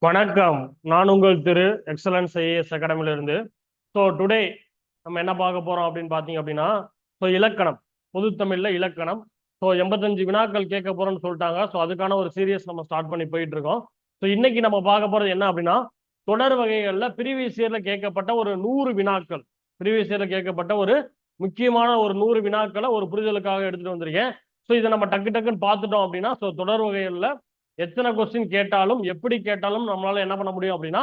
வணக்கம். நான் உங்கள் திரு எக்ஸலன்ஸ் ஐஏஎஸ் அகாடமிலிருந்து. ஸோ டுடே நம்ம என்ன பார்க்க போறோம் அப்படின்னு பார்த்தீங்க அப்படின்னா, ஸோ இலக்கணம், பொதுத்தமிழ்ல இலக்கணம். ஸோ 85 வினாக்கள் கேட்க போறோம்னு சொல்லிட்டாங்க. ஸோ அதுக்கான ஒரு சீரியஸ் நம்ம ஸ்டார்ட் பண்ணி போயிட்டு இருக்கோம். ஸோ இன்னைக்கு நம்ம பார்க்க போறது என்ன அப்படின்னா, தொடர் வகைகள்ல ப்ரீவியஸ் இயர்ல கேட்கப்பட்ட ஒரு 100 வினாக்கள், ப்ரீவியஸ் இயர்ல கேட்கப்பட்ட ஒரு முக்கியமான ஒரு 100 வினாக்களை ஒரு புரிதலுக்காக எடுத்துட்டு வந்திருக்கேன். ஸோ இதை நம்ம டக்கு டக்குன்னு பார்த்துட்டோம் அப்படின்னா, ஸோ தொடர் வகைகள்ல எத்தனை கொஸ்டின் கேட்டாலும் எப்படி கேட்டாலும் நம்மளால என்ன பண்ண முடியும் அப்படின்னா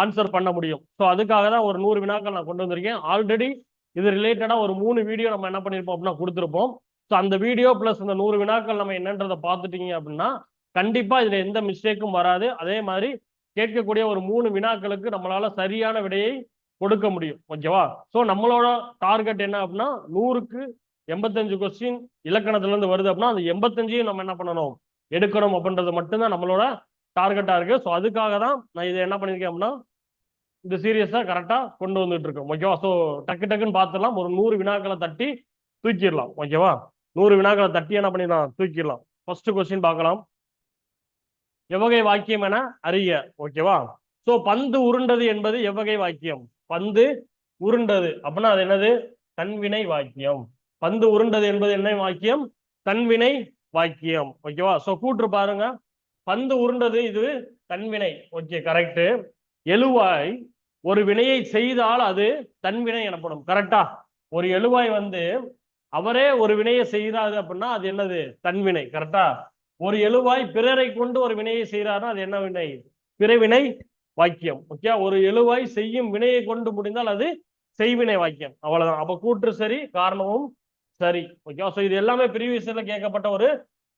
ஆன்சர் பண்ண முடியும். ஸோ அதுக்காக தான் ஒரு 100 வினாக்கள் நான் கொண்டு வந்திருக்கேன். ஆல்ரெடி இது ரிலேட்டடா ஒரு 3 வீடியோ நம்ம என்ன பண்ணிருப்போம் அப்படின்னா கொடுத்துருப்போம். ஸோ அந்த வீடியோ பிளஸ் இந்த 100 வினாக்கள் நம்ம என்னன்றதை பார்த்துட்டீங்க அப்படின்னா கண்டிப்பா இதுல எந்த மிஸ்டேக்கும் வராது. அதே மாதிரி கேட்கக்கூடிய ஒரு 3 வினாக்களுக்கு நம்மளால சரியான விடையை கொடுக்க முடியும். ஓகேவா? ஸோ நம்மளோட டார்கெட் என்ன அப்படின்னா 100க்கு 85 கொஸ்டின் இலக்கணத்துல இருந்து வருது அப்படின்னா அந்த 85ஐயும் நம்ம என்ன பண்ணணும், எடுக்கணும் அப்படின்றது மட்டும்தான் நம்மளோட டார்கெட்டா இருக்கு. ஸோ அதுக்காக தான் நான் இதை என்ன பண்ணிருக்கேன் அப்படின்னா இந்த சீரியஸா கரெக்டா கொண்டு வந்துட்டு இருக்கோம். ஓகேவா? ஸோ டக்கு டக்குன்னு பார்த்துடலாம். ஒரு 100 வினாக்களை தட்டி தூக்கிடலாம். ஓகேவா? 100 வினாக்களை தட்டி என்ன பண்ணிடலாம், தூக்கிடலாம். ஃபர்ஸ்ட் கொஸ்டின் பார்க்கலாம். எவ்வகை வாக்கியம் என அறிய. ஓகேவா? ஸோ பந்து உருண்டது என்பது எவ்வகை வாக்கியம்? பந்து உருண்டது அப்படின்னா அது என்னது? தன்வினை வாக்கியம். பந்து உருண்டது என்பது என்ன வாக்கியம்? தன்வினை வாக்கியம். ஓகேவா? சோ கூற்று பாருங்க. பந்து உருண்டது இது தன்வினை. Okay, correct. எழுவாய் ஒரு வினையை செய்தால் அது தன்வினை எனப்படும். கரெக்டா? ஒரு எழுவாய் அவரே ஒரு வினையை செய்யறாரு அப்படின்னா அது என்னது? தன்வினை. கரெக்டா? ஒரு எழுவாய் பிறரை கொண்டு ஒரு வினையை செய்யறாருன்னா அது என்ன வினை? பிறவினை வாக்கியம். ஓகே, ஒரு எழுவாய் செய்யும் வினையை கொண்டு முடிந்தால் அது செய்வினை வாக்கியம். அவ்வளவுதான். அப்ப கூற்று சரி, காரணமும் சரி. ஓகேவா? சோ இது எல்லாமே ப்ரீவியஸ்ல கேட்கப்பட்ட ஒரு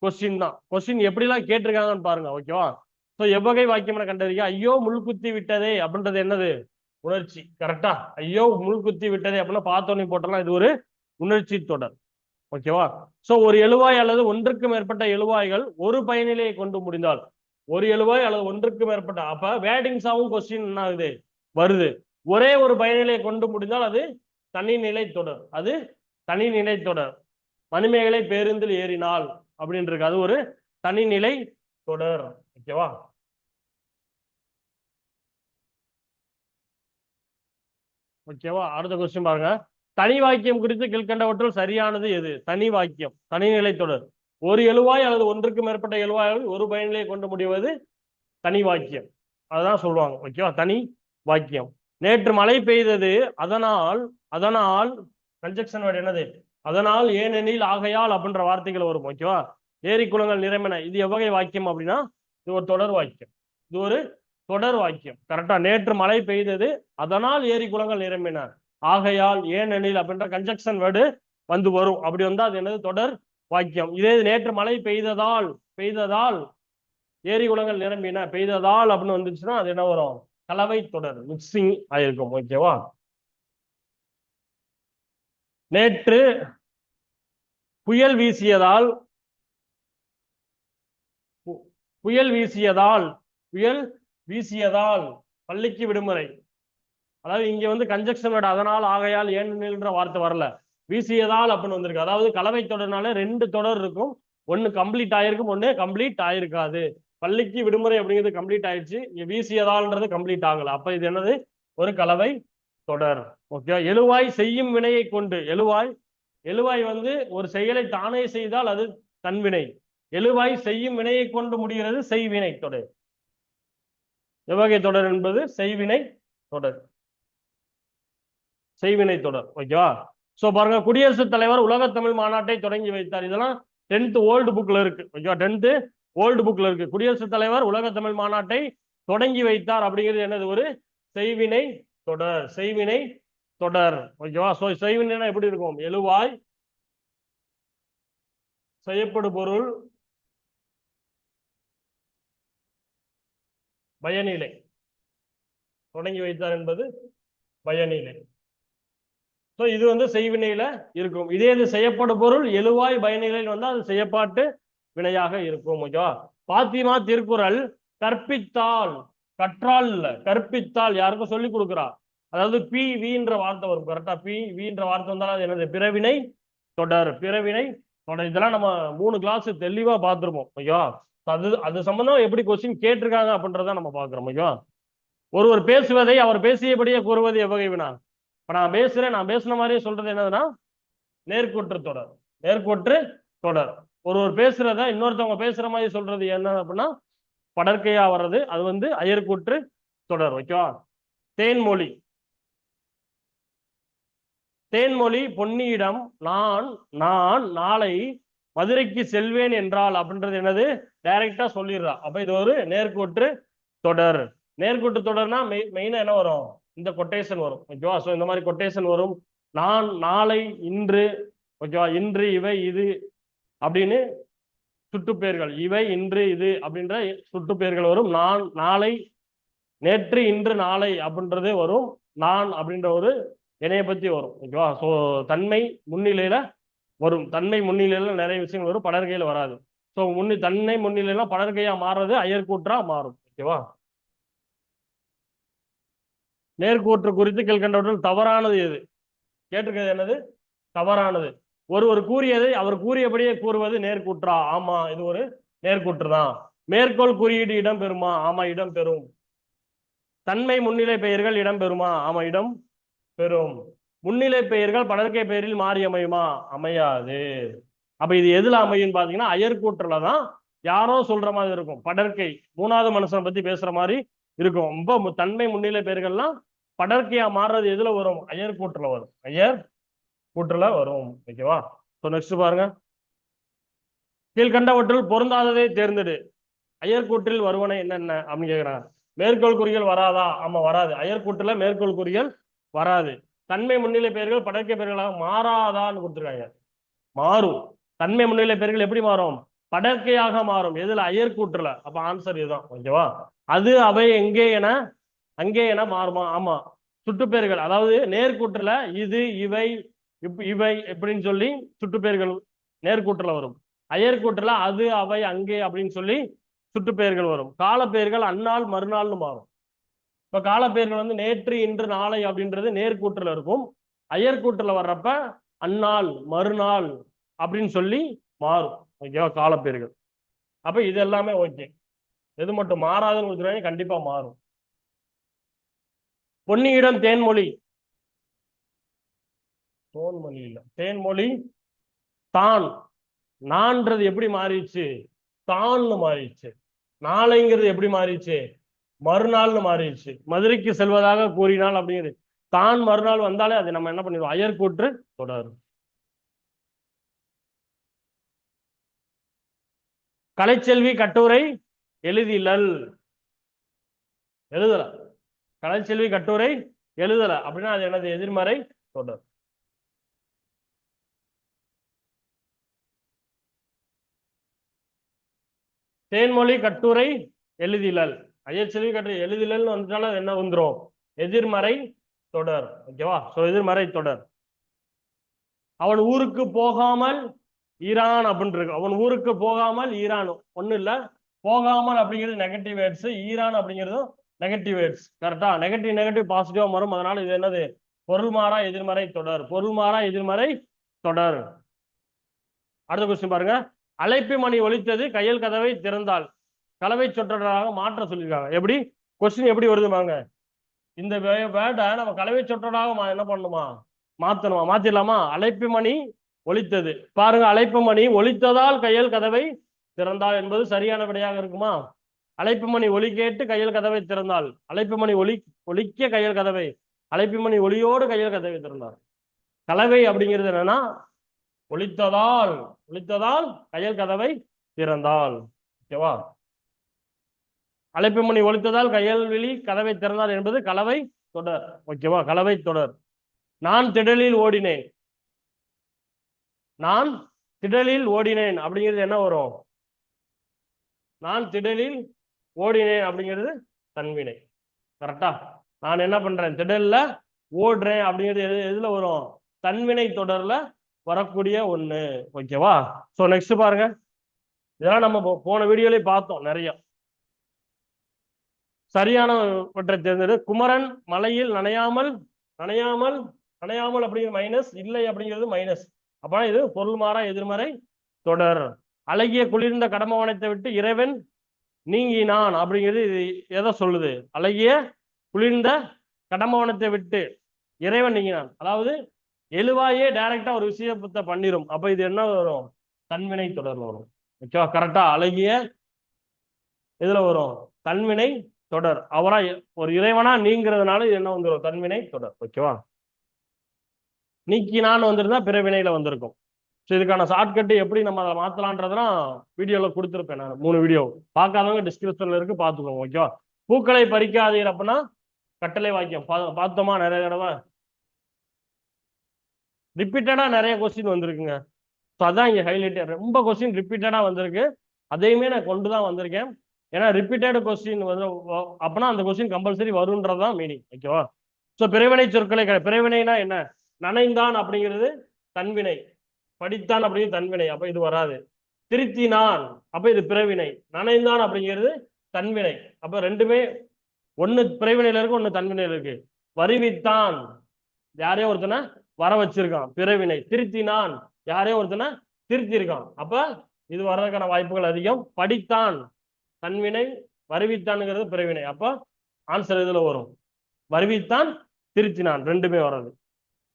கொஸ்டின் தான். கொஸ்டின் எப்படி எல்லாம் கேட்டிருக்காங்கன்னு பாருங்க. ஓகேவா? சோ எவ்வகை வாக்கியம் கண்டறிய. ஐயோ முள்குத்தி விட்டதே அப்படின்றது என்னது? உணர்ச்சி. கரெக்டா? ஐயோ முள்குத்தி விட்டதே அப்படின்னா பார்த்தோன்னே போட்டலாம் இது ஒரு உணர்ச்சி தொடர். ஓகேவா? சோ ஒரு எழுவாய் அல்லது ஒன்றுக்கு மேற்பட்ட எழுவாய்கள் ஒரு பயனிலையை கொண்டு முடிந்தால், ஒரு எழுவாய் அல்லது ஒன்றுக்கு மேற்பட்ட, அப்ப வேர்டிங்ஸாவும் கொஸ்டின் என்ன ஆகுது, வருது. ஒரே ஒரு பயனிலையை கொண்டு முடிந்தால் அது தனிநிலை தொடர். அது தனிநிலை தொடர். மணிமேகலை பேருந்தில் ஏறினால் அப்படின்னு இருக்கு, அது ஒரு தனிநிலை தொடர். ஓகேவா? ஓகேவா? அடுத்த கொஸ்டின் பாருங்க. தனி வாக்கியம் குறித்து கீழ்கண்டவற்றுள் சரியானது எது? தனி வாக்கியம், தனிநிலை தொடர். ஒரு எழுவாய் அல்லது ஒன்றுக்கு மேற்பட்ட எழுவாய்கள் ஒரு பயனிலையை கொண்டு முடிவது தனி வாக்கியம். அதுதான் சொல்லுவாங்க. ஓகேவா? தனி வாக்கியம். நேற்று மழை பெய்தது அதனால், அதனால் கன்ஜெக்ஷன் வேர்டு என்னது? அதனால், ஏனெனில், ஆகையால் அப்படின்ற வார்த்தைகள் வரும். ஓகேவா? ஏரி குளங்கள் நிரம்பின, இது எவ்வகை வாக்கியம் அப்படின்னா இது ஒரு தொடர் வாக்கியம். இது ஒரு தொடர் வாக்கியம். கரெக்டா? நேற்று மழை பெய்தது அதனால் ஏரி குளங்கள் நிரம்பின, ஆகையால், ஏனெனில் அப்படின்ற கன்ஜெக்ஷன் வேர்டு வரும். அப்படி வந்தா அது என்னது? தொடர் வாக்கியம். இதே நேற்று மழை பெய்ததால், பெய்ததால் ஏரி குளங்கள் நிரம்பின, பெய்ததால் அப்படின்னு வந்துச்சுன்னா அது என்ன வரும்? கலவை தொடர், மிக்சிங் ஆயிருக்கும். ஓகேவா? நேற்று புயல் வீசியதால், புயல் வீசியதால், புயல் வீசியதால் பள்ளிக்கு விடுமுறை. அதாவது இங்க கன்ஜெக்ஷன் வேர்டு அதனால், ஆகையால், ஏனெனில்ன்ற வார்த்தை வரல, வீசியதால் அப்படின்னு வந்திருக்கு. அதாவது கலவை தொடர்னால 2 தொடர் இருக்கும். ஒன்னு கம்ப்ளீட் ஆயிருக்கும், ஒன்னு கம்ப்ளீட் ஆயிருக்காது. பள்ளிக்கு விடுமுறை அப்படிங்கிறது கம்ப்ளீட் ஆயிடுச்சு, இங்க வீசியதால்ன்றது கம்ப்ளீட் ஆகல. அப்ப இது என்னது? ஒரு கலவை தொடர். ஓகே. எழுவாய் செய்யும் வினையை கொண்டு, எழுவாய், எழுவாய் ஒரு செயலை தானே செய்தால் அது தன்வினை. எழுவாய் செய்யும் வினையை கொண்டு முடிகிறது செய்வினை தொடர். எவ்வகை தொடர் என்பது செய்வினை தொடர். செய்வினை தொடர். ஓகேவா? சோ பாருங்க, குடியரசுத் தலைவர் உலக தமிழ் மாநாட்டை தொடங்கி வைத்தார். இதெல்லாம் 10th ஓல்டு புக்ல இருக்கு. ஓகேவா? 10th ஓல்டு புக்ல இருக்கு. குடியரசுத் தலைவர் உலக தமிழ் மாநாட்டை தொடங்கி வைத்தார் அப்படிங்கிறது என்னது? ஒரு செய்வினை தொடர். செய்வினை தொடர். ஓகேவா? சோ செய்வினை எப்படி இருக்கும்? எழுவாய், செய்யப்படு பொருள், பயனிலை. தொடங்கி வைத்தார் என்பது பயனிலை. சோ இது செய்வினையில இருக்கும். இதே இது செய்யப்படும் பொருள் எழுவாய் பயனிலையில் வந்தா அது செய்யப்பாட்டு வினையாக இருக்கும். ஓகேவா? பாத்திமா திருக்குறள் கற்பித்தால், கற்றால் இல்ல, கற்பித்தால் யாருக்கும் சொல்லி கொடுக்குறா. அதாவது பி வின்ற வார்த்தை வரும். கரெக்டா? பி வின்ற வார்த்தை வந்தாலும் அது என்னது? பிறவினை தொடர். பிறவினை தொடர். இதெல்லாம் நம்ம 3 கிளாஸ் தெளிவா பார்த்திருப்போம். ஓகேவா? அது அது சம்பந்தம் எப்படி கொஸ்டின் கேட்டிருக்காங்க அப்படின்றத நம்ம பாக்குறோம். ஓகேவா? ஒருவர் பேசுவதை அவர் பேசியபடியே கூறுவது எவ்வகை வினா? இப்ப நான் பேசுறேன், நான் பேசுன மாதிரியே சொல்றது என்னதுன்னா நேர்கூற்று தொடர். நேர்கூற்று தொடர். ஒருவர் பேசுறத இன்னொருத்தவங்க பேசுற மாதிரி சொல்றது என்ன அப்படின்னா படற்கையா வர்றது, அது வந்து அயர்கூற்று தொடர். ஓகேவா? தேன்மொழி. தேன்மொழி பொன்னியிடம் நான் நான் நாளை மதுரைக்கு செல்வேன் என்றால் அப்படின்றது என்னது? டைரக்டா சொல்லிடுறா. அப்ப இது ஒரு நேர்கூற்று தொடர். நேர்கூற்று தொடர்னா மெயினா என்ன வரும்? இந்த கொட்டேஷன் வரும். ஓகேவா? சோ இந்த மாதிரி கொட்டேஷன் வரும். நான், நாளை, இன்று. ஓகேவா? இன்று, இவை, இது அப்படின்னு சுட்டுப்பெயர்கள். இவை, இன்று, இது அப்படின்ற சுட்டுப்பெயர்கள் வரும். நான், நாளை, நேற்று, இன்று, நாளை அப்படின்றது வரும். நான் அப்படின்ற ஒரு இணைய பத்தி வரும். ஓகேவா? சோ தன்மை முன்னிலையில வரும். தன்மை முன்னிலையில நிறைய விஷயங்கள் வரும், படர்கையில வராது. சோ தன்மை முன்னிலையில படர்கையா மாறுறது அயர்கூற்றா மாறும். ஓகேவா? நேர்கூற்று குறித்து கீழ்கண்டவற்றில் தவறானது எது? கேட்டிருக்கிறது என்னது? தவறானது. ஒருவர் கூறியதை அவர் கூறியபடியே கூறுவது நேர்கூற்றா? ஆமா, இது ஒரு நேர்கூற்று தான். மேற்கோள் குறியீடு இடம் பெறுமா? ஆமா, இடம் பெறும். தன்மை முன்னிலை பெயர்கள் இடம் பெறுமா? ஆமா, இடம் பெறும். முன்னிலை பெயர்கள் படற்கை பெயரில் மாறி அமையுமா? அமையாது. அப்ப இது எதுல அமையும் பாத்தீங்கன்னா அயர்கூற்றுல தான். யாரோ சொல்ற மாதிரி இருக்கும். படற்கை மூணாவது மனுஷனை பத்தி பேசுற மாதிரி இருக்கும். ரொம்ப தன்மை முன்னிலை பெயர்கள்லாம் படற்கையா மாறுறது எதுல வரும்? அயர்கூற்றுல வரும். அயர்கூற்றுல வரும். ஓகேவா? நெக்ஸ்ட் பாருங்க. கீழ்கண்டவற்றில் பொருந்தாததை தேர்ந்தெடு. அயர்கூற்றில் வருவன என்னென்ன அப்படின்னு கேக்குறாங்க. மேற்கோள் குறிகள் வராதா? ஆமா, வராது. அயர்கூற்றுல மேற்கோள் குறிகள் வராது. தன்மை முன்னிலை பெயர்கள் படற்கை பெயர்களாக மாறாதான்னு கொடுத்துருக்காங்க. மாறும். தன்மை முன்னிலை பெயர்கள் எப்படி மாறும்? படற்கையாக மாறும். எதுல? அயர்கூற்றுல. அப்ப ஆன்சர் இதுதான். ஓகேவா? அது, அவை, எங்கே என, அங்கே என மாறுமா? ஆமா. சுட்டுப்பெயர்கள், அதாவது நேர்கூற்றுல இது, இவை, இவை எப்படின்னு சொல்லி சுட்டுப்பெயர்கள் நேர்கூற்றுல வரும். அயர்கூற்றுல அது, அவை, அங்கே அப்படின்னு சொல்லி சுட்டுப்பெயர்கள் வரும். காலப்பெயர்கள் அந்நாள் மறுநாள்னு மாறும். இப்ப காலப்பெயர்கள் வந்து நேற்று, இன்று, நாளை அப்படின்றது நேர்கூற்றுல இருக்கும். அயர்கூற்றுல வர்றப்ப அந்நாள், மறுநாள் அப்படின்னு சொல்லி மாறும். ஓகேவா? காலப்பெயர்கள். அப்ப இது எல்லாமே ஓகே. எது மட்டும் மாறாதுன்னு கொடுத்துருவாங்க, கண்டிப்பா மாறும். பொன்னியிடம் தேன்மொழி. தோன்மொழி இல்ல, தேன்மொழி. தான். நான்றது எப்படி மாறிடுச்சு? தான்னு மாறிடுச்சு. நாளைங்கிறது எப்படி மாறிடுச்சு? மறுநாள்னு மாறிடுச்சு. மதுரைக்கு செல்வதாக கூறினாள் அப்படிங்கிறது தான் மறுநாள் வந்தாலே அது நம்ம என்ன பண்ணிடுவோம்? அயர்கூற்று தொடர். கலைச்செல்வி கட்டுரை எழுதிலல். எழுதல. கலைச்செல்வி கட்டுரை எழுதல அப்படின்னா அது எனது எதிர்மறை தொடர். தேன்மொழி கட்டுரை எழுதிலல். அயற்செல்வி கட்டுரை எழுதிலல் வந்துட்டால என்ன வந்துடும்? எதிர்மறை தொடர். ஓகேவா? சோ எதிர்மறை தொடர். அவன் ஊருக்கு போகாமல் ஈரான் அப்படின்னு இருக்கு. அவன் ஊருக்கு போகாமல் ஈரான் ஒண்ணு இல்ல. போகாமல் அப்படிங்கிறது நெகட்டிவ் வேர்ட்ஸ், ஈரான் அப்படிங்கிறதும் நெகட்டிவ் வேர்ட்ஸ். கரெக்டா? நெகட்டிவ் நெகட்டிவ் பாசிட்டிவா வரும். அதனால இது என்னது? பொருள் மாறா எதிர்மறை தொடர். பொருள் மாறா எதிர்மறை தொடர். அடுத்த கொஸ்டின் பாருங்க. அழைப்பு மணி ஒலித்தது, கையல் கதவை திறந்தால். கலவை சொற்றொடராக மாற்ற சொல்லியிருக்காங்க. எப்படி? கொஸ்டின் எப்படி வருது பாருங்க. இந்த வேர்டை நம்ம கலவை சொற்றொடராக என்ன பண்ணணுமா? மாத்தணுமா? மாத்திடலாமா? அழைப்பு மணி ஒலித்தது. பாருங்க, அழைப்பு மணி ஒலித்ததால் கையல் கதவை திறந்தால் என்பது சரியான விடையாக இருக்குமா? அழைப்பு மணி ஒலி கேட்டு கையல் கதவை திறந்தால். அழைப்பு மணி ஒலிக்க கையல் கதவை, அழைப்பு மணி ஒலியோடு கையல் கதவை திறந்தார். கலவை அப்படிங்கிறது என்னன்னா ஒலித்ததால் கையல் கதவை திறந்தால். ஓகேவா? அழைப்பு மணி ஒலித்ததால் கையல்வெளி கதவை திறந்தால் என்பது கலவை தொடர். ஓகேவா? கலவை தொடர். நான் திடலில் ஓடினேன். நான் திடலில் ஓடினேன் அப்படிங்கிறது என்ன வரும்? நான் திடலில் ஓடினேன் அப்படிங்கிறது தன்வினை. கரெக்டா? நான் என்ன பண்றேன்? திடல்ல ஓடுறேன் அப்படிங்கிறது எதுல வரும்? தன்வினை தொடர்ல வரக்கூடிய ஒண்ணு. ஓகேவா? சோ நெக்ஸ்ட் பாருங்க. இதெல்லாம் நம்ம போன வீடியோலயே பார்த்தோம் நிறைய. சரியானவற்றை தேர்ந்தெடு. குமரன் மலையில் நனையாமல் அப்படிங்கிறது மைனஸ், இல்லை அப்படிங்கிறது மைனஸ். அப்ப இது பொருள் மாறா எதிர்மறை தொடர். அழகிய குளிர்ந்த கடம்பவனத்தை விட்டு இறைவன் நீங்கினான் அப்படிங்கிறது இது எதை சொல்லுது? அழகிய குளிர்ந்த கடம்பவனத்தை விட்டு இறைவன் நீங்கினான். அதாவது எழுவாயே டைரக்டா ஒரு விஷயத்தை பண்ணிரும். அப்ப இது என்ன வரும்? தன்வினை தொடர் வரும். ஓகேவா? கரெக்டா? அழகிய இதுல வரும் தன்வினை தொடர். அவரா ஒரு இறைவனா நீங்கிறதுனால இது என்ன வந்துடும்? தன்வினை தொடர். ஓகேவா? நீக்கினான்னு வந்திருந்தா பிறவினையில வந்திருக்கும். ஸோ இதுக்கான ஷார்ட்கட்டு எப்படி நம்ம அதை மாத்தலான்றதுலாம் வீடியோல கொடுத்துருப்பேன் நான் 3 வீடியோ. பார்க்காதவங்க டிஸ்கிரிப்ஷன்ல இருக்கு, பார்த்துக்கோங்க. ஓகேவா? பூக்களை பறிக்காதீர் அப்படின்னா கட்டளை வாக்கியம் பார்த்தோமா நிறைய தடவை. ரிப்பீட்டடா நிறைய கொஸ்டின் வந்திருக்குங்க. ஸோ அதான் இங்க ஹைலைட். ரொம்ப கொஸ்டின் ரிப்பீட்டடா வந்திருக்கு. அதையுமே நான் கொண்டு தான் வந்திருக்கேன். ஏன்னா ரிப்பீட்டட் கொஸ்டின் வந்து அப்படின்னா அந்த கொஸ்டின் கம்பல்சரி வரும்ன்றதுதான் மீனிங். ஓகேவா? ஸோ பிறவினை சொற்களை பிறவினைனா என்ன? நனைந்தான் அப்படிங்கிறது தன்வினை, படித்தான் அப்படிங்கிறது தன்வினை, அப்ப இது வராது. திருத்தினான் அப்ப இது பிறவினை, நனைந்தான் அப்படிங்கிறது தன்வினை, அப்ப ரெண்டுமே ஒன்னு பிறவினையில இருக்கு, ஒன்னு தன்வினையில இருக்கு. வருவித்தான் யாரையோ ஒருத்தனை வர வச்சிருக்கான், பிறவினை. திருத்தினான் யாரையோ ஒருத்தனை திருத்தி இருக்கான், அப்ப இது வர்றதுக்கான வாய்ப்புகள் அதிகம். படித்தான் தன்வினை, வருவித்தான்ங்கிறது பிறவினை, அப்ப ஆன்சர் இதுல வரும். வருவித்தான் திருத்தினான் ரெண்டுமே வர்றது.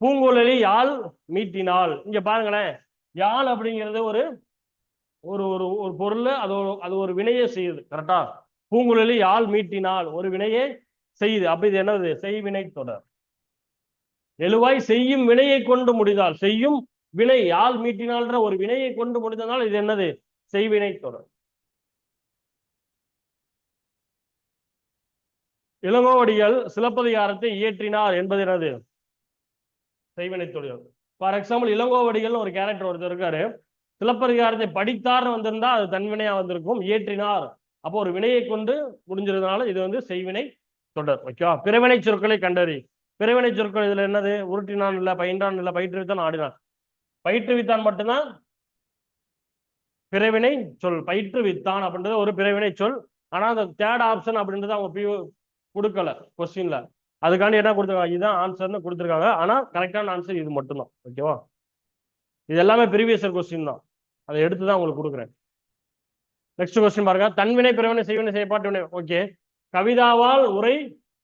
பூங்குழலி யாழ் மீட்டினாள். இங்க பாருங்களேன், யாழ் அப்படிங்கிறது ஒரு ஒரு ஒரு ஒரு பொருள், அது ஒரு வினையை செய்யுது. கரெக்டா? பூங்குழலி யாழ் மீட்டினாள் ஒரு வினையை செய்யுது. அப்ப இது என்னது? செய்வினை தொடர். எழுவாய் செய்யும் வினையை கொண்டு முடிந்தால், செய்யும் வினை யாழ் மீட்டினால்ன்ற ஒரு வினையை கொண்டு முடிந்ததால் இது என்னது? செய்வினை தொடர். இளங்கோவடிகள் சிலப்பதிகாரத்தை இயற்றினார் என்பது என்னது? செய்வினை தொடர். ஃபார் எக்ஸாம்பிள், இளங்கோவடிகள் ஒரு கேரக்டர் ஒருத்தர் இருக்காரு. சிலப்பதிகாரத்தை படித்தார்னு வந்திருந்தா அது தன்வினையா வந்திருக்கும். இயற்றினார் அப்போ ஒரு வினையை கொண்டு முடிஞ்சிருந்தனால இது வந்து செய்வினை தொடர். ஓகேவா? பிறவினை சொற்களை கண்டறி. பிறவினை சொற்கள் இதுல என்னது? உருட்டினான் இல்ல, பயின்றான் இல்ல, பயிற்றுவித்தான், ஆடினான். பயிற்றுவித்தான் மட்டும்தான் பிறவினை சொல். பயிற்றுவித்தான் அப்படின்றது ஒரு பிறவினை சொல். ஆனா அந்த தேர்ட் ஆப்ஷன் அப்படின்றது அவங்க கொடுக்கல கொஸ்டின்ல. அதுக்காண்டி என்ன கொடுத்துருக்காங்க? இதுதான் ஆன்சர்னு கொடுத்துருக்காங்க. ஆனா கரெக்டான ஆன்சர் இது மட்டும்தான். ஓகேவா? இது எல்லாமே ப்ரீவியஸ் இயர் கொஸ்டின் தான், அதை எடுத்து தான் உங்களுக்கு கொடுக்குறேன். நெக்ஸ்ட் கொஸ்டின் பாருங்க. தன்வினை, பிறவினை, செய்வினை, செய்யப்பாட்டு வினை. ஓகே, கவிதாவால் உரை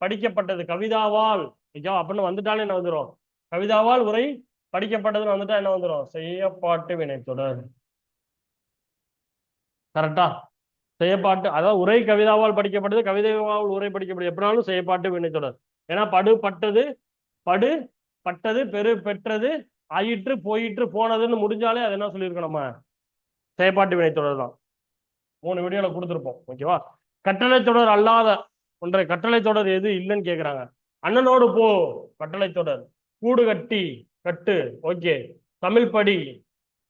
படிக்கப்பட்டது. கவிதாவால் ஓகேவா அப்படின்னு வந்துட்டாலும் என்ன வந்துடும்? கவிதாவால் உரை படிக்கப்பட்டதுன்னு வந்துட்டா என்ன வந்துடும்? செய்யப்பாட்டு வினை தொடர். கரெக்டா? செய்யப்பாட்டு, அதாவது உரை கவிதாவால் படிக்கப்பட்டது, கவிதாவால் உரை படிக்கப்பட்டது, எப்படினாலும் செய்யப்பாட்டு வினை தொடர். ஏன்னா படு பட்டது, படு பட்டது, பெரு பெற்றது, ஆயிற்று, போயிற்று, போனதுன்னு முடிஞ்சாலே அது என்ன சொல்லியிருக்கோம்? நம்ம செயற்பாட்டு வினை தொடர் தான். 3 வீடியோல கொடுத்துருப்போம். ஓகேவா? கட்டளை தொடர் அல்லாத ஒன்றை கட்டளை தொடர் எது இல்லைன்னு கேட்குறாங்க. அண்ணனோடு போ கட்டளை தொடர். கூடு கட்டி கட்டு. ஓகே. தமிழ் படி.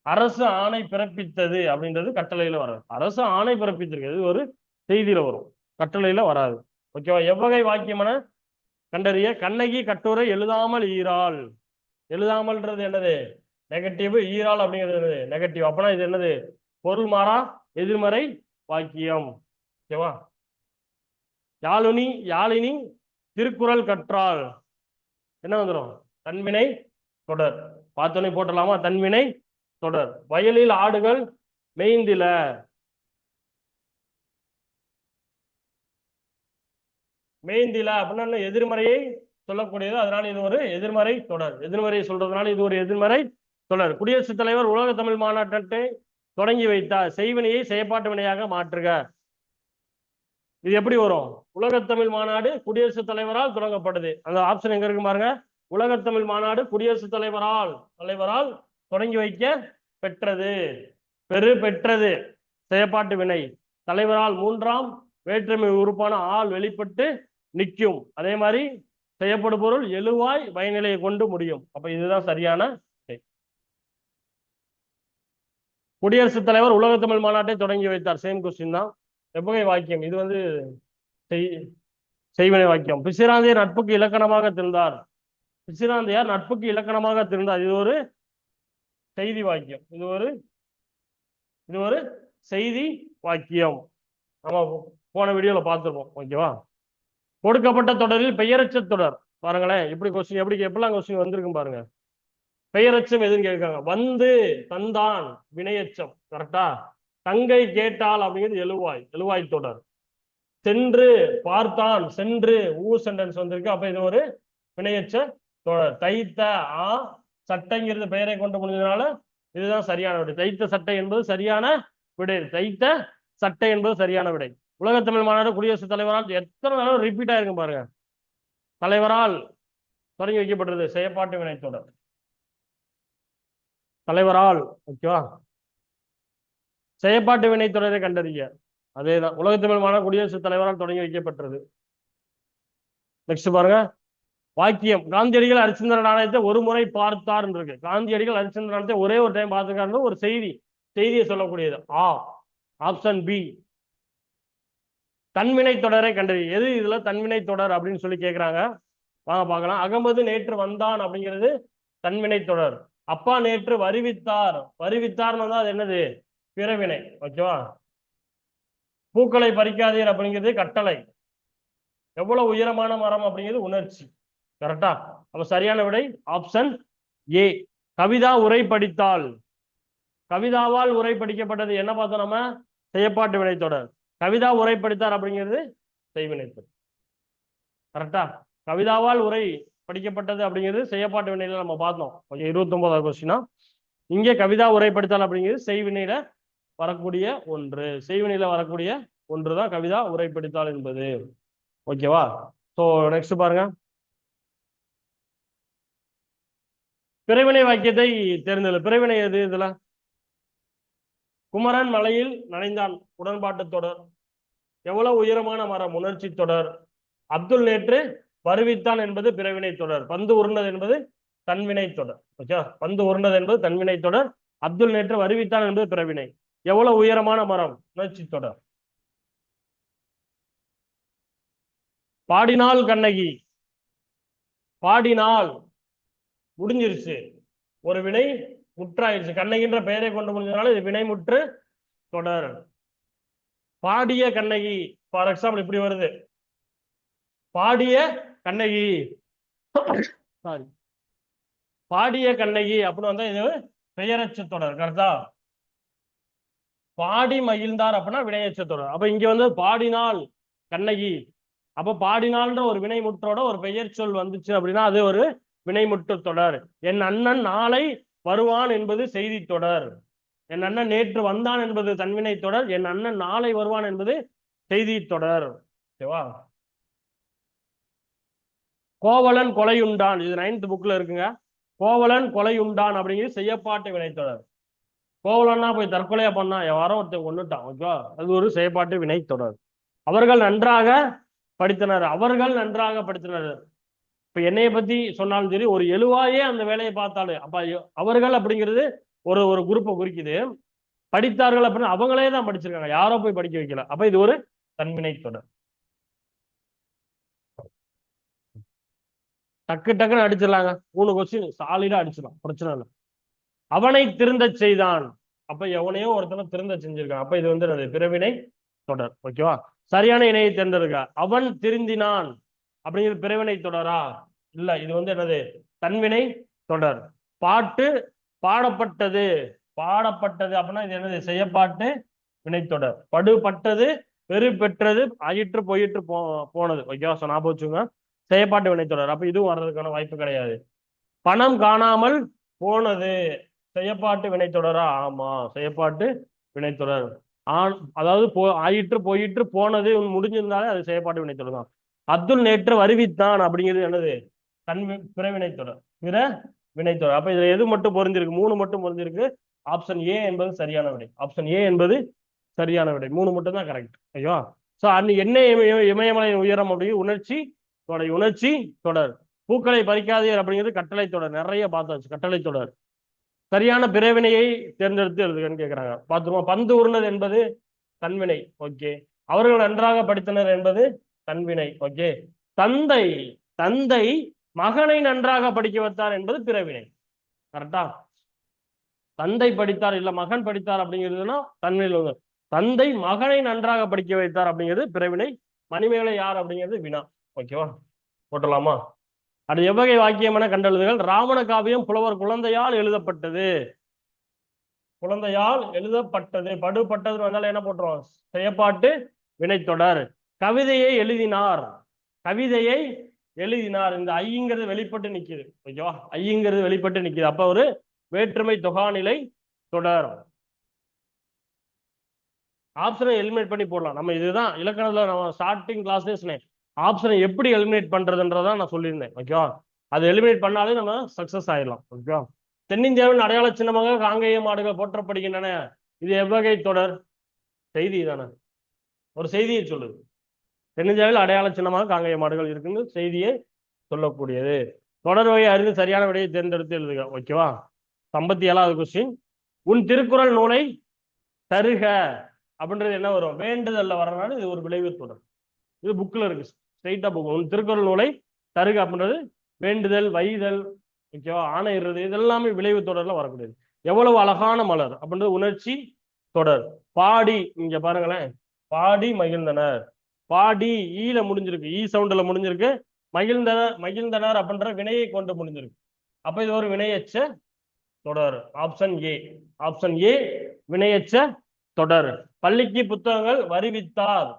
அரசு ஆணை பிறப்பித்தது அப்படின்றது கட்டளையில வராது. அரசு ஆணை பிறப்பித்திருக்கிறது ஒரு செய்தியில வரும், கட்டளையில வராது. ஓகேவா? எவ்வகை வாக்கியமென கண்டறிய. கண்ணகி கட்டுரை எழுதாமல் ஈராள். எழுதாமல்ன்றது என்னது? நெகட்டிவ். ஈராள் அப்படிங்கிறது நெகட்டிவ். அப்பனா இது என்னது? பொருள் மாறா எதிர்மறை வாக்கியம். ஓகேவா? யாழினி திருக்குறள் கற்றாள். என்ன வந்துடும்? தன்வினை தொடர். பார்த்தோன்னே போட்டலாமா? தன்வினை தொடர். வயலில் ஆடுகள் மேய்ந்தில. மேய்ந்தில அப்படின்னா எதிர்மறையை சொல்லக்கூடியது, அதனால இது ஒரு எதிர்மறை தொடர். எதிர்மறையை சொல்றதுனால இது ஒரு எதிர்மறை தொடர். குடியரசுத் தலைவர் உலக தமிழ் மாநாட்டை தொடங்கி வைத்தார். செய்வினையை செயற்பாட்டு வினையாக மாற்றுக. இது எப்படி வரும்? உலகத்தமிழ் மாநாடு குடியரசுத் தலைவரால் தொடங்கப்பட்டது. அந்த ஆப்ஷன் எங்க இருக்கு பாருங்க. உலகத்தமிழ் மாநாடு குடியரசுத் தலைவரால் தொடங்கி வைக்க பெற்றது. பெற்றது செயற்பாட்டு வினை. தலைவரால் 3ஆம் வேற்றுமை உறுப்பான ஆள் வெளிப்பட்டு நிற்கும். அதே மாதிரி செய்யப்படும் பொருள் எழுவாய் பயனிலையை கொண்டு முடியும். அப்ப இதுதான் சரியான. குடியரசுத் தலைவர் உலகத்தமிழ் மாநாட்டை தொடங்கி வைத்தார். சேம் கொஸ்டின் தான். எவ்வகை வாக்கியம்? இது வந்து செய்வினை வாக்கியம். பிசிராந்தையர் நட்புக்கு இலக்கணமாக திறந்தார். பிசிராந்தையார் நட்புக்கு இலக்கணமாக திறந்தார். இது ஒரு செய்தி வாக்கியம். இது ஒரு செய்தி வாக்கியம். நம்ம போன வீடியோல பார்த்துருப்போம். ஓகேவா? கொடுக்கப்பட்ட தொடரில் பெயரச்ச தொடர். பாருங்களேன் இப்படி கொஸ்டின் எப்படிலாம் கொஸ்டின் வந்திருக்கும் பாருங்க. பெயரச்சம் எதுன்னு கேட்காங்க. வந்து, தந்தான், வினையச்சம். கரெக்டா? தங்கை கேட்டால் அப்படிங்கிறது எழுவாய், எழுவாய் தொடர். சென்று பார்த்தான், சென்று ஊ சென்டென்ஸ் வந்திருக்கு. அப்ப இது ஒரு வினையச்ச தொடர். தைத்த ஆ சட்டைங்கிறது பெயரை கொண்டு முடிஞ்சதுனால இதுதான் சரியான விடை. தைத்த சட்டை என்பது சரியான விடை. தைத்த சட்டை என்பது சரியான விடை. உலகத்தமிழ் மாநாடு குடியரசுத் தலைவரால் எத்தனை தடவை ரிப்பீட் ஆயிருக்கும் பாருங்க. தலைவரால் தொடங்கி வைக்கப்பட்டது செயற்பாட்டு வினைத்தொடர். தலைவரால், ஓகேவா? செயற்பாட்டு வினைத்தொடரை கண்டறிய. அதேதான், உலகத்தமிழ் மாநாடு குடியரசுத் தலைவரால் தொடங்கி வைக்கப்பட்டது. நெக்ஸ்ட் பாருங்க, வாக்கியம். காந்தியடிகள் ஹரிச்சந்திர நாணயத்தை ஒரு முறை பார்த்தார் இருக்கு. காந்தியடிகள் ஹரிச்சந்திர நாணயத்தை ஒரே ஒரு டைம் பார்த்துக்காரு, ஒரு செய்தியை சொல்லக்கூடியது. Option B. தன்வினை தொடரை கண்டறிய. எது இதுல தன்வினை தொடர் அப்படின்னு சொல்லி கேட்கிறாங்க, வாங்க பார்க்கலாம். அகமது நேற்று வந்தான் அப்படிங்கிறது தன்வினை தொடர். அப்பா நேற்று வருவித்தார், வருவித்தார்னு வந்தா அது என்னது? பிறவினை, ஓகேவா? பூக்களை பறிக்காதீர் அப்படிங்கிறது கட்டளை. எவ்வளவு உயரமான மரம் அப்படிங்கிறது உணர்ச்சி. கரெக்டா? அப்ப சரியான விடை ஆப்ஷன் ஏ. கவிதா உரை படித்தால். கவிதாவால் உரை படிக்கப்பட்டது என்ன பார்த்தோம் நம்ம? செயற்பாட்டு வினைத்தொடர். கவிதா உரை படித்தார் அப்படிங்கிறது செய்வினைத்தொடர். கரெக்டா? கவிதாவால் உரை படிக்கப்பட்டது அப்படிங்கிறது செயற்பாட்டு வினையில நம்ம பார்த்தோம். ஓகே, 29வது கொஸ்டினா. இங்கே கவிதா உரை படித்தால் அப்படிங்கிறது செய்வினையில வரக்கூடிய ஒன்று. செய்வினையில வரக்கூடிய ஒன்றுதான் கவிதா உரை படித்தால் என்பது. ஓகேவா? சோ நெக்ஸ்ட் பாருங்க, பிறவினை வாக்கியத்தை தேர்ந்தெடு. பிறவினை எது இதுல? குமரன் மலையில் நனைந்தான், உடன்பாட்டு தொடர். எவ்வளவு உயரமான மரம், உணர்ச்சி தொடர். அப்துல் நேற்று வருவித்தான் என்பது பிறவினை தொடர். பந்து உருண்டது என்பது தன்வினை தொடர். ஓகே, பந்து உருண்டது என்பது தன்வினை தொடர். அப்துல் நேற்று வருவித்தான் என்பது பிறவினை. எவ்வளவு உயரமான மரம், உணர்ச்சி தொடர். பாடினாள் கண்ணகி. பாடினாள் முடிஞ்சிருச்சு, ஒரு வினை முற்றாயிருச்சு. கண்ணகின்ற பெயரை கொண்டு முடிஞ்சதுனால இது வினைமுற்று தொடர். பாடிய கண்ணகி, ஃபார் எக்ஸாம்பிள் இப்படி வருது, பாடிய கண்ணகி, சாரி, பாடிய கண்ணகி அப்படின்னு வந்தா இது பெயரச்சு தொடர். கரெக்டா? பாடி மகிழ்ந்தார் அப்படின்னா வினையச்ச தொடர். அப்ப இங்க வந்து பாடினாள் கண்ணகி, அப்ப பாடினால்ன்ற ஒரு வினைமுற்றோட ஒரு பெயர் சொல் வந்துச்சு அப்படின்னா அது ஒரு வினைமுற்று தொடர். என் அண்ணன் நாளை வருவான் என்பது செய்தி தொடர். என் அண்ணன் நேற்று வந்தான் என்பது தன்வினை தொடர். என் அண்ணன் நாளை வருவான் என்பது செய்தி தொடர். ஓகேவா? கோவலன் கொலையுண்டான், இது 9th புக்ல இருக்குங்க. கோவலன் கொலையுண்டான் அப்படிங்கிறது செய்யப்பாட்டு வினைத்தொடர். கோவலன்னா போய் தற்கொலையா பண்ணா யாரோ ஒருத்தர் கொண்டுட்டான், ஓகேவா? அது ஒரு செய்யப்பாட்டு வினைத்தொடர். அவர்கள் நன்றாக படித்தனர், அவர்கள் நன்றாக படித்தனர். இப்ப என்னைய பத்தி சொன்னாலும் சரி, ஒரு எழுவாயே அந்த வேலையை பார்த்தாலும் அப்ப அவர்கள் அப்படிங்கிறது ஒரு ஒரு குரூப்பை குறிக்குது. படித்தார்கள் அப்படின்னு அவங்களே தான் படிச்சிருக்காங்க, யாரோ போய் படிக்க வைக்கல. அப்ப இது ஒரு தன்வினை தொடர். டக்கு டக்குன்னு அடிச்சிடலாங்க, 3 கொஸ்டின் சாலிடா அடிச்சிடலாம், பிரச்சனை இல்லை. அவனை திருந்த செய்தான், அப்ப எவனையோ ஒருத்தனை திருந்த செஞ்சிருக்கான். அப்ப இது வந்து பிறவினை தொடர். ஓகேவா? சரியான இணையை தேர்ந்தெடுக்க. அவன் திருந்தினான் அப்படிங்கிறது பிறவினை தொடரா? இல்ல, இது வந்து என்னது? தன்வினை தொடர். பாட்டு பாடப்பட்டது, பாடப்பட்டது அப்படின்னா இது என்னது? செய்யப்பாட்டு வினைத்தொடர். படுபட்டது பெரு பெற்றது ஆயிற்று போயிற்று போனது. ஓகேவா? ஸோ ஞாபகம் வச்சுங்க, செய்யப்பாட்டு வினைத்தொடர். அப்ப இதுவும் வர்றதுக்கான வாய்ப்பு கிடையாது. பணம் காணாமல் போனது செய்யப்பாட்டு வினைத்தொடரா? ஆமா, செய்யப்பாட்டு வினைத்தொடர். அதாவது ஆயிற்று போயிற்று போனது முடிஞ்சிருந்தாலே அது செய்யப்பாட்டு வினைத்தொடர் தான். அப்துல் நேற்று வருவித்தான் அப்படிங்கிறது என்னது? பிற வினைத்தொடர், பிற வினைத்தொடர். அப்ப இதுல எது மட்டும் பொருந்திருக்கு? 3 மட்டும் பொருந்திருக்கு. ஆப்ஷன் ஏ என்பது சரியான விடை. ஆப்ஷன் ஏ என்பது சரியான விடை. 3 மட்டும் தான் கரெக்ட். ஐயோ, சோ என்ன இமயமலையின் உயரம் அப்படிங்கிறது உணர்ச்சி தொடர். உணர்ச்சி தொடர். பூக்களை பறிக்காதீர் அப்படிங்கிறது கட்டளை தொடர். நிறைய பார்த்தாச்சு, கட்டளை தொடர். சரியான பிறவினையை தேர்ந்தெடுத்து எழுதுகன்னு கேட்கிறாங்க, பார்த்துருவோம். பந்து உருண்டது என்பது தன்வினை. ஓகே. அவர்கள் நன்றாக படித்தனர் என்பது தன்வினை. ஓகே. தந்தை தந்தை மகனை நன்றாக படிக்க வைத்தார் என்பது பிறவினை. கரெக்டா? தந்தை படித்தார் இல்ல மகன் படித்தார் அப்படிங்கிறதுனா தன்வினை. தந்தை மகனை நன்றாக படிக்க வைத்தார் அப்படிங்கிறது பிறவினை. மணிமேகலை யார் அப்படிங்கிறது வினா. ஓகேவா? போட்டலாமா? அது எவ்வகை வாக்கியம் என கண்டெழுதுகள். ராவண காவியம் புலவர் குழந்தையால் எழுதப்பட்டது. குழந்தையால் எழுதப்பட்டது. படுபட்டது வந்தாலும் என்ன போட்டுருவோம்? செயற்பாட்டு வினைத்தொடர். கவிதையை எழுதினார். கவிதையை எழுதினார். இந்த ஐங்கிறது வெளிப்பட்டு நிக்குது. ஓகேவா? ஐங்கிறது வெளிப்பட்டு நிக்குது. அப்ப ஒரு வேற்றுமை தொகாநிலை தொடர். ஆப்ஷனை எலிமினேட் பண்ணி போடலாம். நம்ம இதுதான் இலக்கணத்துல நம்ம ஸ்டார்டிங் கிளாஸ்லேயே சொன்னேன். ஆப்ஷனை எப்படி எலிமினேட் பண்றதுன்றதான் நான் சொல்லியிருந்தேன். ஓகேவா? அது எலிமினேட் பண்ணாலே நம்ம சக்சஸ் ஆயிடலாம். ஓகேவா? தென்னிந்தியாவின் அடையாள சின்னமாக காங்கேய மாடுகள் போற்றப்படுகின்றன. இது எவ்வகை தொடர்? செய்தி தானே, ஒரு செய்தியை சொல்லுது. தென்னிந்தியாவில் அடையாள சின்னமாக காங்கேய மாடுகள் இருக்குன்னு செய்தியை சொல்லக்கூடியது. தொடர் வகை அறிந்து சரியான விடையை தேர்ந்தெடுத்து எழுதுக. ஓகேவா? 57வது கொஸ்டின். உன் திருக்குறள் நூலை தருக அப்படின்றது என்ன வரும்? வேண்டுதல்ல வரனால இது ஒரு விளைவு தொடர். இது புக்ல இருக்கு, ஸ்ட்ரைட்டா புக். உன் திருக்குறள் நூலை தருக அப்படின்றது வேண்டுதல், வைதல், ஓகேவா, ஆணையிடுறது, இதெல்லாமே விளைவு தொடர்ல வரக்கூடியது. எவ்வளவு அழகான மலர் அப்படின்றது உணர்ச்சி தொடர். பாடி, இங்க பாருங்களேன், பாடி மகிழ்ந்தனர். பாடி ஈல முடிஞ்சிருக்கு, ஈ சவுண்ட்ல முடிஞ்சிருக்கு. மகிழ்ந்தனர், மகிழ்ந்தனர் அப்படின்ற வினையை கொண்டு முடிஞ்சிருக்கு. அப்ப இது ஒரு வினையச்ச தொடர். Option A. ஆப்ஷன் ஏ வினையச்ச தொடர். பள்ளிக்கு புத்தகங்கள் வருவித்தார்.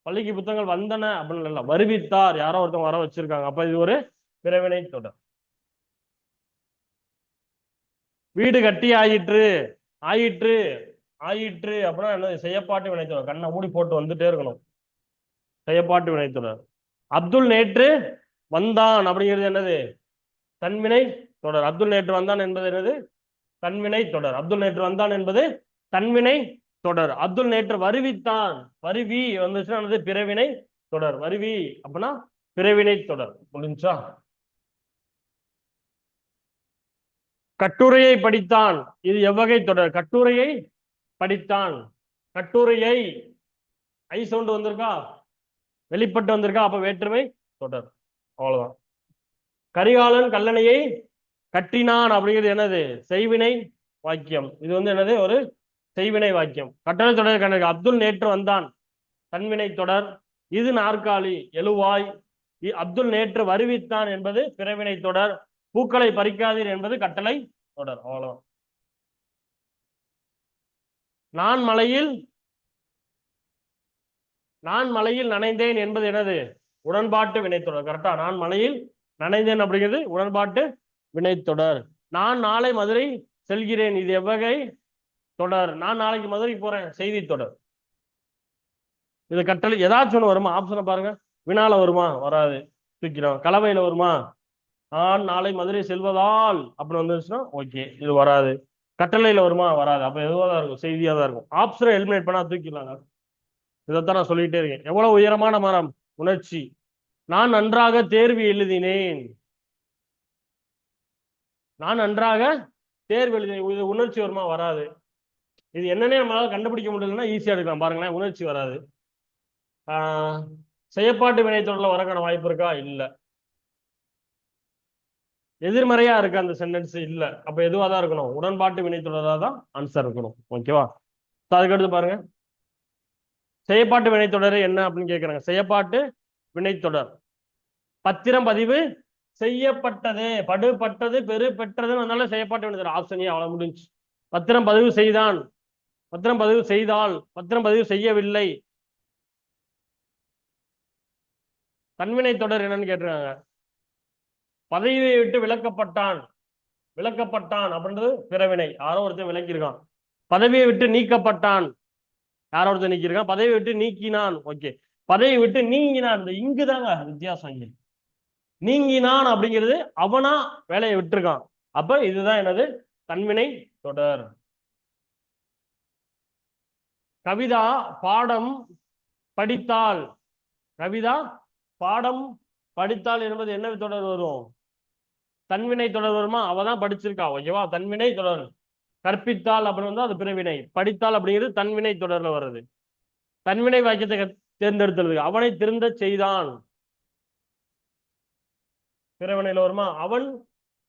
பள்ளிக்கு புத்தகங்கள் வந்தன அப்படின்னு இல்ல, வருவித்தார், யாரோ ஒருத்தவங்க வர வச்சிருக்காங்க. அப்ப இது ஒரு பிறவினை தொடர். வீடு கட்டி ஆயிற்று. ஆயிற்று, ஆயிற்று அப்படின்னா என்ன? செய்யப்பாட்டு வினைத்தொடர். கண்ணை மூடி போட்டு வந்துட்டே இருக்கணும். செய்யப்பாட்டு வினைத்தொடர். அப்துல் நேற்று வந்தான் அப்படிங்கிறது என்னது? தன்வினை தொடர். அப்துல் நேற்று வந்தான் என்பது என்னது? தன்வினை தொடர். அப்துல் நேற்று வந்தான் என்பது தன்வினை தொடர். அப்துல் நேற்று வருவித்தான். வருவி வந்துச்சுன்னா பிறவினை தொடர். வருவி அப்படின்னா பிறவினை தொடர். முடிஞ்சா? கட்டுரையை படித்தான். இது எவ்வகை தொடர்? கட்டுரையை படித்தான். கட்டுரையை ஐ சவுண்ட் வந்திருக்கா, வெளிப்பட்டு வந்திருக்கா, அப்ப வேற்றுமை தொடர். அவ்வளவுதான். கரிகாலன் கல்லணையை கட்டினான் அப்படிங்கிறது என்னது? செய்வினை வாக்கியம். இது என்னது? ஒரு செய்வினை வாக்கியம். கட்டளை தொடர் கணக்கு. அப்துல் நேற்று வந்தான், தன்வினை தொடர். இது நாற்காலி, எழுவாய். அப்துல் நேற்று வருவித்தான் என்பது பிறவினை தொடர். பூக்களை பறிக்காதீர் என்பது கட்டளை தொடர். அவ்வளவு. நான் மலையில், நான் மலையில் நனைந்தேன் என்பது என்னது? உடன்பாட்டு வினைத்தொடர். கரெக்டா? நான் மலையில் நனைந்தேன் அப்படிங்கிறது உடன்பாட்டு வினைத்தொடர். நான் நாளை மதுரை செல்கிறேன். இது எவ்வகை தொடர்? நான் நாளைக்கு மதுரைக்கு போறேன், செய்தி தொடர். இது கட்டளை. ஏதாச்சும் ஒண்ணு வருமா? ஆப்ஷனை பாருங்க. வினால வருமா? வராது, தூக்கிறோம். கலவையில வருமா? நான் நாளை மதுரை செல்வதால் அப்படின்னு வந்துருச்சுன்னா ஓகே, இது வராது. கட்டளையில வருமா? வராது. அப்ப எதுவாக தான் இருக்கும்? செய்தியா தான் இருக்கும். ஆப்ஷனை எலிமினேட் பண்ணா தூக்கிடலாங்க. இதைத்தான் நான் சொல்லிட்டே இருக்கேன். எவ்வளவு உயரமான மரம்? உணர்ச்சி. நான் நன்றாக தேர்வு எழுதினேன். நான் நன்றாக தேர்வு எழுதினேன். இது உணர்ச்சி வருமா? வராது. இது என்னன்னே நம்மளால கண்டுபிடிக்க முடியலன்னா ஈஸியா எடுக்கலாம். பாருங்களேன், உணர்ச்சி வராது. செயற்பாட்டு வினைத்தொடர்ல வரக்கான வாய்ப்பு இருக்கா? இல்ல. எதிர்மறையா இருக்கு அந்த சென்டென்ஸ், இல்ல. அப்ப எதுவா தான் இருக்கணும்? உடன்பாட்டு வினைத்தொடரா தான் ஆன்சர் இருக்கணும். ஓகேவா? அதுக்கடுத்து பாருங்க, செயற்பாட்டு வினைத்தொடர் என்ன அப்படின்னு கேட்கிறாங்க. செயற்பாட்டு வினைத்தொடர். பத்திரம் பதிவு செய்யப்பட்டது. படுபட்டது, பெரு பெற்றதுன்னு வந்தாலும் செயற்பாட்டு வினைத்தொடர். Option A. அவ்வளவு முடிஞ்சு. பத்திரம் பதிவு செய்தான், பத்திரம் பதிவு செய்தால், பத்திரம் பதிவு செய்யவில்லை. தன்வினை தொடர் என்னன்னு கேட்டிருக்காங்க. பதவியை விட்டு விலக்கப்பட்டான். விலக்கப்பட்டான் அப்படின்றது பிறவினை. யாரோ ஒருத்தன் விலக்கியிருக்கான். பதவியை விட்டு நீக்கப்பட்டான். யாரோ ஒருத்தன் நீக்கியிருக்கான். பதவியை விட்டு நீக்கினான். ஓகே. பதவியை விட்டு நீங்கினான். இந்த இங்குதாங்க வித்தியாசம். இங்க நீங்கினான் அப்படிங்கிறது அவனா வேலையை விட்டுருக்கான். அப்ப இதுதான் என்னது? தன்வினை தொடர். கவிதா பாடம் படித்தால். கவிதா பாடம் படித்தால் என்பது என்ன தொடர் வரும்? தன்வினை தொடர் வருமா? அவதான் படிச்சிருக்கா. ஓகேவா? தன்வினை தொடர். கற்பித்தால் அப்படின்னு வந்தா அது பிறவினை. படித்தால் அப்படிங்கிறது தன்வினை தொடர்ல வருது. தன்வினை வாக்கியத்தை தேர்ந்தெடுத்தது. அவனை திருந்த செய்தான். பிறவினையில வருமா? அவன்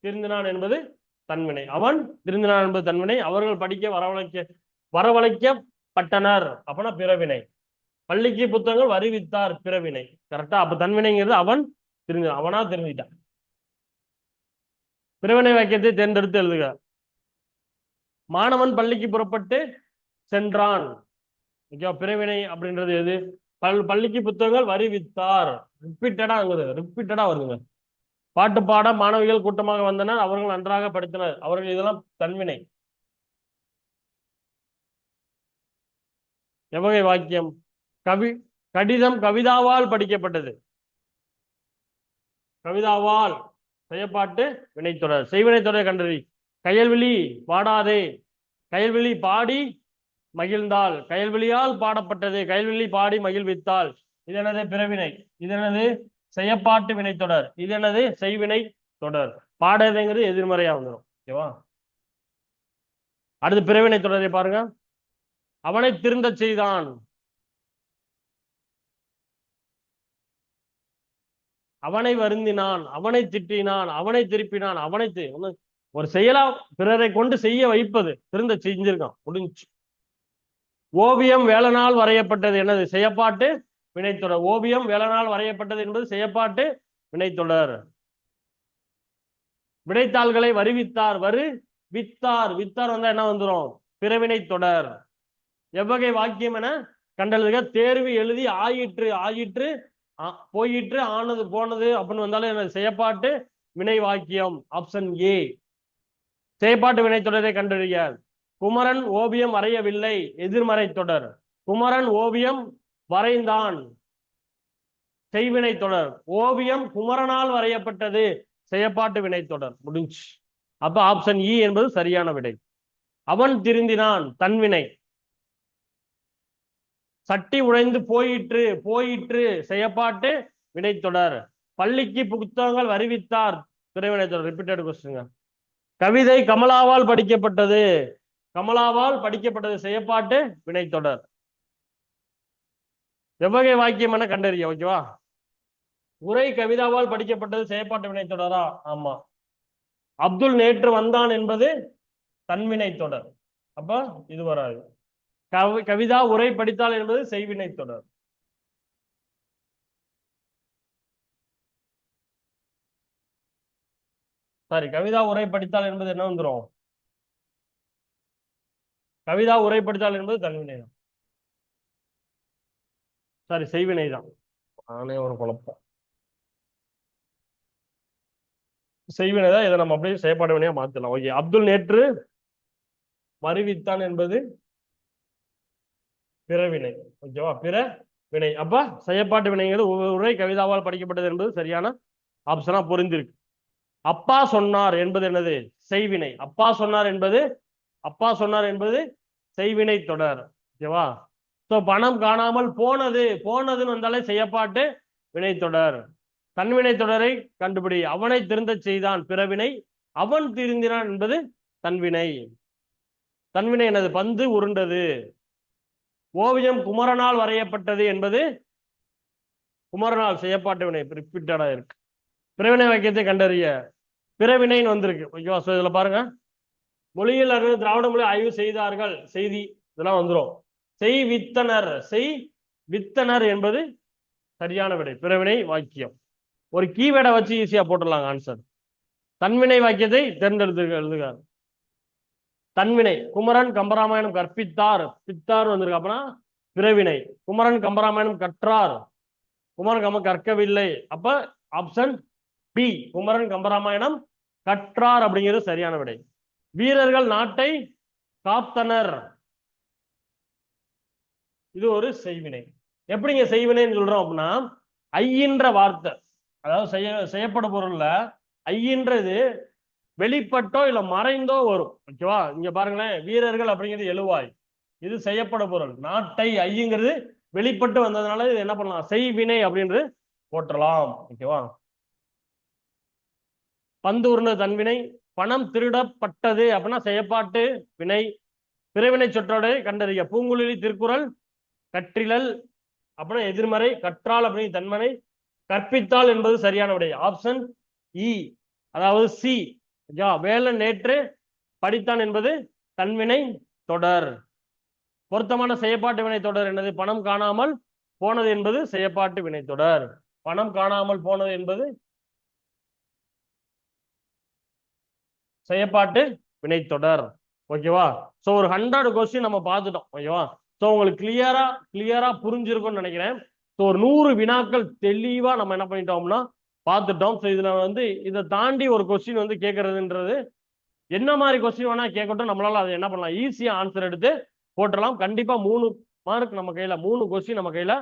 திருந்தினான் என்பது தன்வினை. அவன் திருந்தினான் என்பது தன்வினை. அவர்கள் படிக்க வரவழைக்கப்பட்டனர் அப்படின்னா பிறவினை. பள்ளிக்கு புத்தகங்கள் வருவித்தார், பிறவினை. கரெக்டா? அப்ப தன்வினைங்கிறது அவன் திருந்தினான், அவனா திருந்திட்டான். பிறவினை வாக்கியத்தை தேர்ந்தெடுத்து எழுதுக. மாணவன் பள்ளிக்கு புறப்பட்டு சென்றான். பிறவினை அப்படின்றது எது? பள்ளிக்கு புத்தகங்கள் வருவித்தார். ரிப்பீட்டடா வருதுங்க. பாட்டு பாட மாணவிகள் கூட்டமாக வந்தனர், அவர்கள் நன்றாக படித்தனர். அவர்கள் இதெல்லாம் தன்வினை. எவ்வகை வாக்கியம்? கடிதம் கவிதாவால் படிக்கப்பட்டது. கவிதாவால் செய்யப்பாட்டு வினைத்தொடர். செய்வினைத்தொடர் கண்டறி. கயல்விழி பாடாதே. கயல்விழி பாடி மகிழ்ந்தாள். கயல்விழியால் பாடப்பட்டது. கயல்விழி பாடி மகிழ்வித்தாள். இது என்னது? பிறவினை. இது என்னது? செய்யப்பாட்டு வினைத்தொடர். இது என்னது? செய்வினை தொடர். பாடாதேங்கிறது எதிர்மறையா வந்துடும். ஓகேவா? அடுத்து பிறவினை தொடரை பாருங்க. அவனை திருந்த செய்தான். அவனை வருந்தினான், அவனை திட்டினான், அவனை திருப்பினான், ஒரு செயலா பிறரை கொண்டு செய்ய வைப்பது. திருந்த செஞ்சிருக்கான், முடிஞ்சு. ஓவியம் வேலனால் வரையப்பட்டது. என்னது? செய்யப்பாட்டு வினைத்தொடர். ஓவியம் வேலனால் வரையப்பட்டது என்பது செய்யப்பாட்டு வினைத்தொடர். விடைத்தாள்களை வருவித்தார். வித்தார். வித்தார் வந்தா என்ன வந்துடும்? பிறவினை தொடர். எவ்வகை வாக்கியம் என கண்டெழுதுக. தேர்வு எழுதி ஆயிற்று. ஆயிற்று போயிற்று, ஆனது போனது அப்படின்னு வந்தாலும் என்ன? செய்யப்பாட்டு வினை வாக்கியம். Option A. செய்யப்பாட்டு வினை தொடரை கண்டறிய. குமரன் ஓவியம் வரையவில்லை. எதிர்மறை தொடர். குமரன் ஓவியம் வரைந்தான். செய்வினை தொடர். ஓவியம் குமரனால் வரையப்பட்டது. செய்யப்பாட்டு வினை தொடர். முடிஞ்சு. அப்ப ஆப்ஷன் இ என்பது சரியான விடை. அவன் திருந்தினான். தன்வினை. சட்டி உடைந்து போயிற்று. போயிற்று செய்யப்பாட்டு வினைத்தொடர். பள்ளிக்கு புத்தகங்கள் வருவித்தார். பிறவினை தொடர். Repeated question. கவிதை கமலாவால் படிக்கப்பட்டது. கமலாவால் படிக்கப்பட்டது. செய்யப்பாட்டு வினைத்தொடர். எவ்வகை வாக்கியம் என கண்டறிய. ஓகேவா? உரை கவிதாவால் படிக்கப்பட்டது. செய்யப்பாட்டு வினைத்தொடரா? ஆமா. அப்துல் நேற்று வந்தான் என்பது தன்வினை தொடர். அப்ப இது வராது. கவிதா உரை படித்தாள் என்பது செய்வினை தொடர். சாரி, கவிதா உரை படித்தாள் என்பது என்ன வந்துடும்? கவிதா உரை படித்தாள் என்பது தன்வினை தான். சாரி, செய்வினை தான். நானே ஒரு குழப்பம். செய்வினை தான். இதை நம்ம அப்படியே செயற்பாடு வினையா மாத்தலாம். ஓகே. அப்துல் நேற்று வருவித்தான் என்பது பிறவினை. ஓகேவா? பிற வினை. அப்ப செயற்பாட்டு வினைங்கிறது உரை கவிதாவால் படிக்கப்பட்டது என்பது சரியான ஆப்ஷனா பொருந்திருக்கு. அப்பா சொன்னார் என்பது என்னது? செய்வினை. அப்பா சொன்னார் என்பது செய்வினை தொடர். ஓகேவா? சோ பணம் காணாமல் போனது. போனதுன்னு வந்தாலே செய்யப்பாட்டு வினைத்தொடர். தன்வினை தொடரை கண்டுபிடி. அவனை திருந்த செய்தான். பிறவினை. அவன் திருந்தினான் என்பது தன்வினை. தன்வினை என்னது? பந்து உருண்டது. ஓவியம் குமரனால் வரையப்பட்டது என்பது குமரனால். செய்யப்பாட்டு வினை. ரிப்பீட்டடா இருக்கு. பிறவினை வாக்கியத்தை கண்டறிய. பிறவினைன்னு வந்திருக்கு. ஓகேவா? சோ இதுல பாருங்க. மொழியில் அறிஞர் திராவிட மொழி ஆய்வு செய்தார்கள். செய்தி இதெல்லாம் வந்துடும். வித்தனர் என்பது சரியான விடை. பிறவினை வாக்கியம். ஒரு கீவேர்டை வச்சு ஈஸியா போட்டுடலாம் ஆன்சர். தன்வினை வாக்கியத்தை தேர்ந்தெடுத்து. தன்வினை. குமரன் கம்பராமாயணம் கற்பித்தார். பித்தார் வந்திருக்கு. அப்படின்னா பிறவினை. குமரன் கம்பராமாயணம் கற்றார். குமரன் கற்கவில்லை. அப்ப ஆப்ஷன் பி. குமரன் கம்பராமாயணம் கற்றார் அப்படிங்கிறது சரியான விடை. வீரர்கள் நாட்டை காத்தனர். இது ஒரு செய்வினை. எப்படிங்க செய்வினைன்னு சொல்றோம் அப்படின்னா, ஐயின்ற வார்த்தை, அதாவது செய்யப்படும் பொருள்ல ஐயின்றது வெளிப்பட்டோ இல்ல மறைந்தோ வரும். ஓகேவா? இங்க பாருங்களேன். வீரர்கள் அப்படிங்கிறது எழுவாய். இது செய்யப்படும் பொருள். நாட்டை ஐயுங்கிறது வெளிப்பட்டு வந்ததுனால இது என்ன பண்ணலாம்? செய்வினை அப்படின்றது போற்றலாம். ஓகேவா? பந்து உருண்டது தன்வினை. பணம் திருடப்பட்டது அப்படின்னா செய்யப்பாட்டு வினை. பிறவினை சொற்றோடு கண்டறிய. பூங்குழலி திருக்குறள் கற்றிலல் அப்படின்னா எதிர்மறை. கற்றால் அப்படிங்கிற தன்மனை. கற்பித்தால் என்பது சரியான விடை. ஆப்ஷன் இ, அதாவது சி. வேலன் நேற்று படித்தான் என்பது தன்வினை தொடர். பொருத்தமான செய்யப்பாட்டு வினை தொடர் என்னது? பணம் காணாமல் போனது என்பது செய்யப்பாட்டு வினை தொடர். பணம் காணாமல் போனது என்பது செய்யப்பாட்டு வினைத்தொடர். ஓகேவா? ஸோ ஒரு 100 கொஸ்டின் நம்ம பார்த்துட்டோம். ஓகேவா? ஸோ உங்களுக்கு கிளியரா புரிஞ்சிருக்கும்னு நினைக்கிறேன். ஸோ ஒரு 100 வினாக்கள் தெளிவா நம்ம என்ன பண்ணிட்டோம்னா பார்த்துட்டோம். ஸோ இதுல இதை தாண்டி ஒரு கொஸ்டின் கேட்கறதுன்றது என்ன மாதிரி கொஸ்டின் வேணா கேட்கட்டும், நம்மளால அதை என்ன பண்ணலாம், ஈஸியா ஆன்சர் எடுத்து போட்டுடலாம். கண்டிப்பா 3 மார்க் நம்ம கையில, 3 கொஸ்டின் நம்ம கையில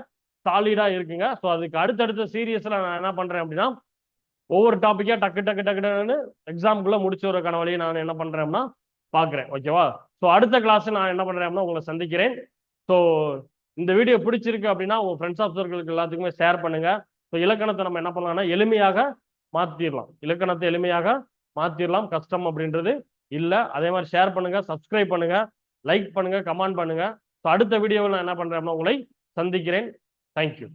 சாலிடா இருக்குங்க. ஸோ அதுக்கு அடுத்தடுத்த சீரியஸ்ல நான் என்ன பண்றேன் அப்படின்னா ஒவ்வொரு டாபிக்கா டக்கு டக்கு டக்குன்னு எக்ஸாமுக்குள்ள முடிச்சு வரக்கான வழியை நான் என்ன பண்றேன்னா பாக்குறேன். ஓகேவா? ஸோ அடுத்த கிளாஸ் நான் என்ன பண்றேன் அப்படின்னா உங்களை சந்திக்கிறேன். ஸோ இந்த வீடியோ பிடிச்சிருக்கு அப்படின்னா உங்க ஃப்ரெண்ட்ஸ் ஆஃப் சர்க்கிளுக்கு எல்லாத்துக்குமே ஷேர் பண்ணுங்க. ஸோ இலக்கணத்தை நம்ம என்ன பண்ணலாம்னா எளிமையாக மாத்திரலாம். இலக்கணத்தை எளிமையாக மாத்திரலாம். கஷ்டம் அப்படின்றது இல்லை. அதே மாதிரி ஷேர் பண்ணுங்க, சப்ஸ்கிரைப் பண்ணுங்க, லைக் பண்ணுங்க, கமெண்ட் பண்ணுங்க. ஸோ அடுத்த வீடியோவில் நான் என்ன பண்றேன் அப்படின்னா உங்களை சந்திக்கிறேன். தேங்க்யூ.